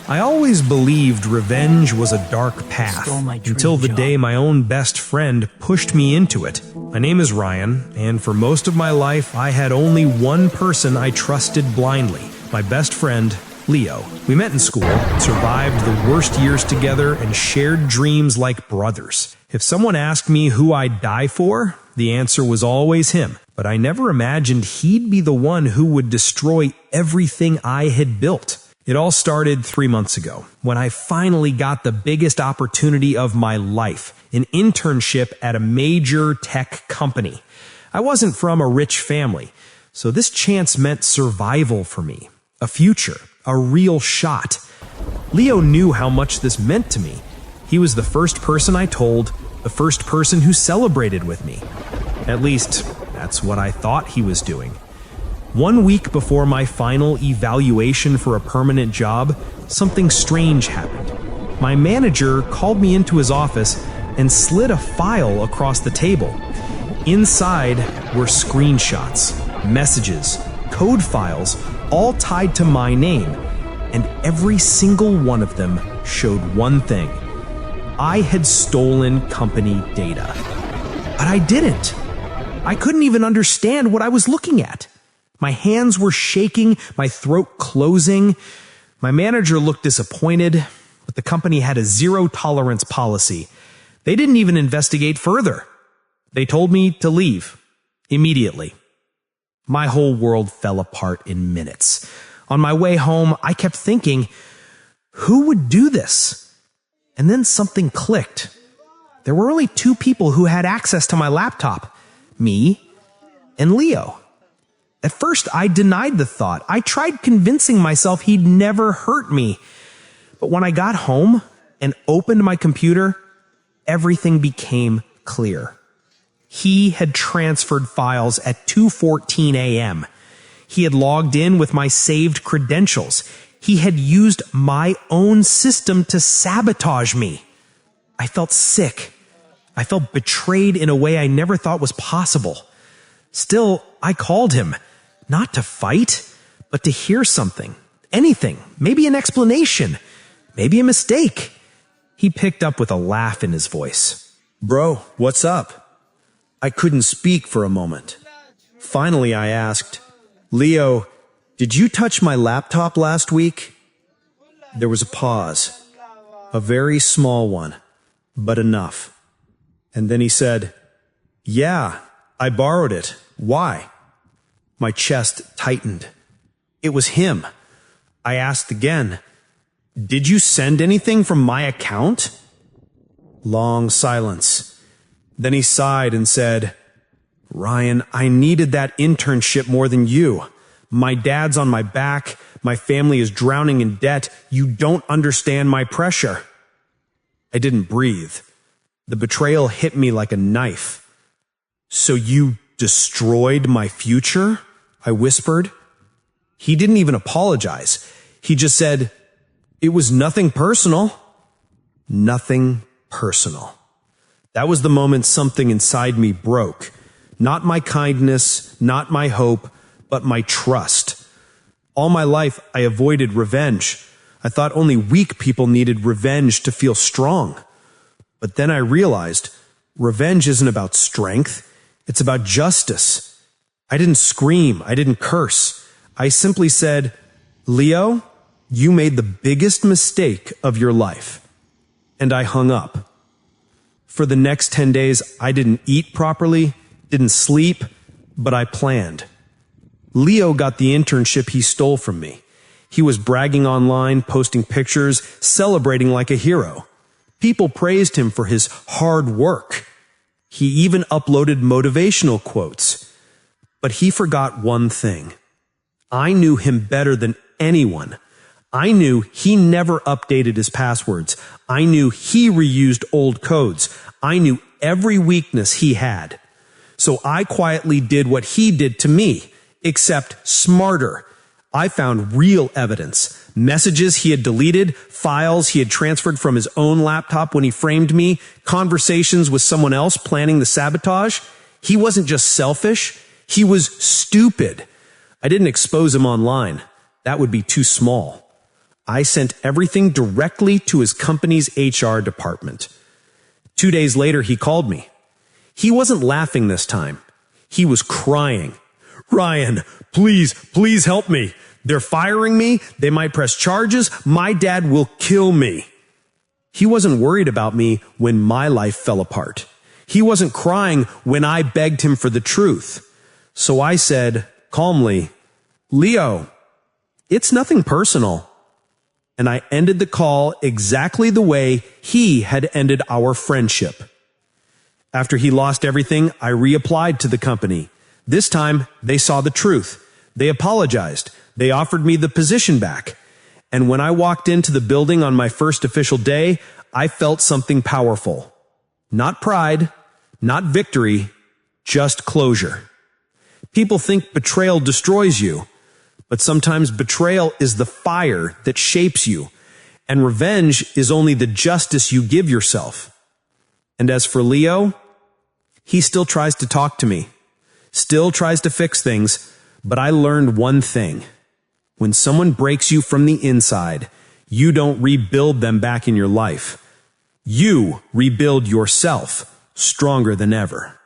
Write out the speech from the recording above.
I always believed revenge was a dark path, until the day my own best friend pushed me into it. My name is Ryan, and for most of my life, I had only one person I trusted blindly, my best friend, Leo. We met in school, survived the worst years together, and shared dreams like brothers. If someone asked me who I'd die for, the answer was always him. But I never imagined he'd be the one who would destroy everything I had built. It all started 3 months ago, when I finally got the biggest opportunity of my life, an internship at a major tech company. I wasn't from a rich family, so this chance meant survival for me, a future, a real shot. Leo knew how much this meant to me. He was the first person I told, the first person who celebrated with me. At least, that's what I thought he was doing. 1 week before my final evaluation for a permanent job, something strange happened. My manager called me into his office and slid a file across the table. Inside were screenshots, messages, code files, all tied to my name, and every single one of them showed one thing. I had stolen company data. But I didn't. I couldn't even understand what I was looking at. My hands were shaking, my throat closing. My manager looked disappointed, but the company had a zero-tolerance policy. They didn't even investigate further. They told me to leave immediately. My whole world fell apart in minutes. On my way home, I kept thinking, who would do this? And then something clicked. There were only 2 people who had access to my laptop, me and Leo. At first, I denied the thought. I tried convincing myself he'd never hurt me. But when I got home and opened my computer, everything became clear. He had transferred files at 2:14 a.m. He had logged in with my saved credentials. He had used my own system to sabotage me. I felt sick. I felt betrayed in a way I never thought was possible. Still, I called him. Not to fight, but to hear something. Anything. Maybe an explanation. Maybe a mistake. He picked up with a laugh in his voice. Bro, what's up? I couldn't speak for a moment. Finally, I asked, Leo, did you touch my laptop last week? There was a pause. A very small one, but enough. And then he said, Yeah, I borrowed it. Why? My chest tightened. It was him. I asked again, Did you send anything from my account? Long silence. Then he sighed and said, Ryan, I needed that internship more than you. My dad's on my back. My family is drowning in debt. You don't understand my pressure. I didn't breathe. The betrayal hit me like a knife. So you destroyed my future? I whispered. He didn't even apologize. He just said, It was nothing personal. Nothing personal. That was the moment something inside me broke. Not my kindness, not my hope, but my trust. All my life, I avoided revenge. I thought only weak people needed revenge to feel strong. But then I realized revenge isn't about strength. It's about justice. I didn't scream. I didn't curse. I simply said, Leo, you made the biggest mistake of your life. And I hung up. For the next 10 days, I didn't eat properly, didn't sleep, but I planned. Leo got the internship he stole from me. He was bragging online, posting pictures, celebrating like a hero. People praised him for his hard work. He even uploaded motivational quotes. But he forgot one thing. I knew him better than anyone. I knew he never updated his passwords. I knew he reused old codes. I knew every weakness he had. So I quietly did what he did to me, except smarter. I found real evidence. Messages he had deleted, files he had transferred from his own laptop when he framed me, conversations with someone else planning the sabotage. He wasn't just selfish. He was stupid. I didn't expose him online. That would be too small. I sent everything directly to his company's HR department. 2 days later, he called me. He wasn't laughing this time. He was crying. "Ryan, please help me. They're firing me. They might press charges. My dad will kill me." He wasn't worried about me when my life fell apart. He wasn't crying when I begged him for the truth. So I said, calmly, "Leo, it's nothing personal." And I ended the call exactly the way he had ended our friendship. After he lost everything, I reapplied to the company. This time, they saw the truth. They apologized. They offered me the position back. And when I walked into the building on my first official day, I felt something powerful. Not pride, not victory, just closure. People think betrayal destroys you, but sometimes betrayal is the fire that shapes you, and revenge is only the justice you give yourself. And as for Leo, he still tries to talk to me, still tries to fix things, but I learned one thing. When someone breaks you from the inside, you don't rebuild them back in your life. You rebuild yourself stronger than ever.